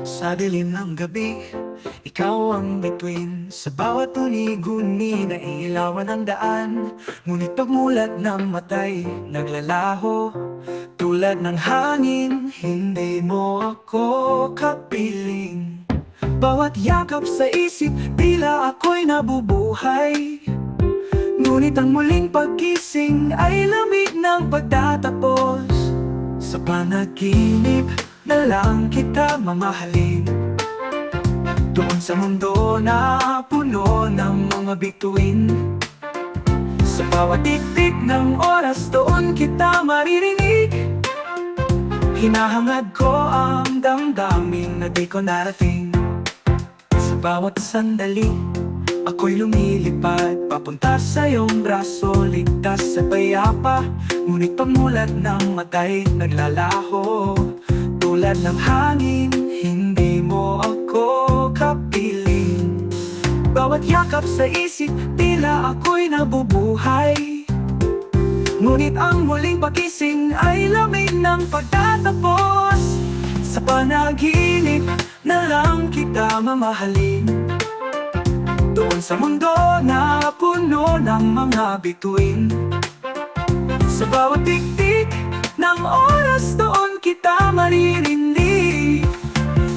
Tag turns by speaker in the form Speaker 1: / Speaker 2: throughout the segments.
Speaker 1: Sa dilim ng gabi, ikaw ang bituin. Sa bawat uni-guni na ilawan ang daan. Ngunit pagmulat ng matay, naglalaho tulad ng hangin, hindi mo ako kapiling. Bawat yakap sa isip, tila ako'y nabubuhay. Ngunit ang muling pagkising ay lamig ng pagtatapos. Sa panaginip na lang kita mamahalin. Doon sa mundo na puno ng mga bituin. Sa bawat tiktik ng oras, doon kita maririnig. Hinahangad ko ang damdamin na di ko narating. Sa bawat sandali, ako'y lumilipad papunta sa iyong braso, ligtas sa payapa. Ngunit pagmulat ng matay, naglalaho tulad ng hangin, hindi mo ako kapiling. Bawat yakap sa isip, tila ako'y nabubuhay. Ngunit ang muling pagising ay lamig ng pagtatapos. Sa panaginip na lang kita mamahalin. Doon sa mundo na puno ng mga bituin. Sa bawat tiktik ng oras, doon kita maririnig.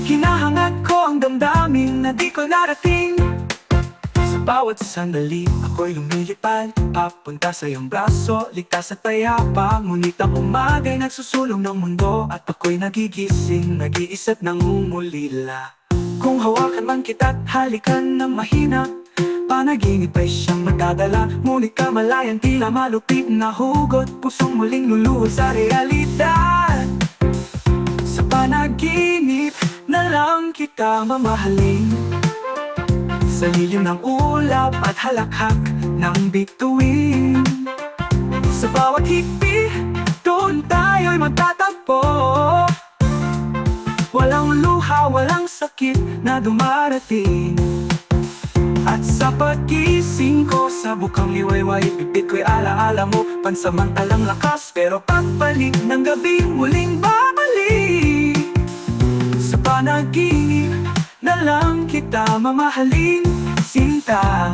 Speaker 1: Hinahangad ko ang damdamin na di ko narating. Sa bawat sandali, ako'y lumilipad papunta sa iyong braso, ligtas at payapa. Ngunit ang umaga'y nagsusulong ng mundo, at ako'y nagigising, nag-iisa't nangungulila. Kung hawakan man kita't halikan ng mahina, panaginip ay siyang magdadala. Ngunit kamalayan, tila malupit na hugot, pusong muling luluhod sa realidad. Sa panaginip na lang kita mamahalin. Sa lilim ng ulap at halakhak ng bituin. Sa bawat higpi, doon tayo'y magtatagpo. Walang luha, walang sakit na dumarating. At sa pagkising ko, sa bukang liwayway, bibig ko'y alaala mo. Pansamantalang lakas, pero pagbalik ng gabi, muling babalik. Sa panaginip na lang kita mamahalin, sinta.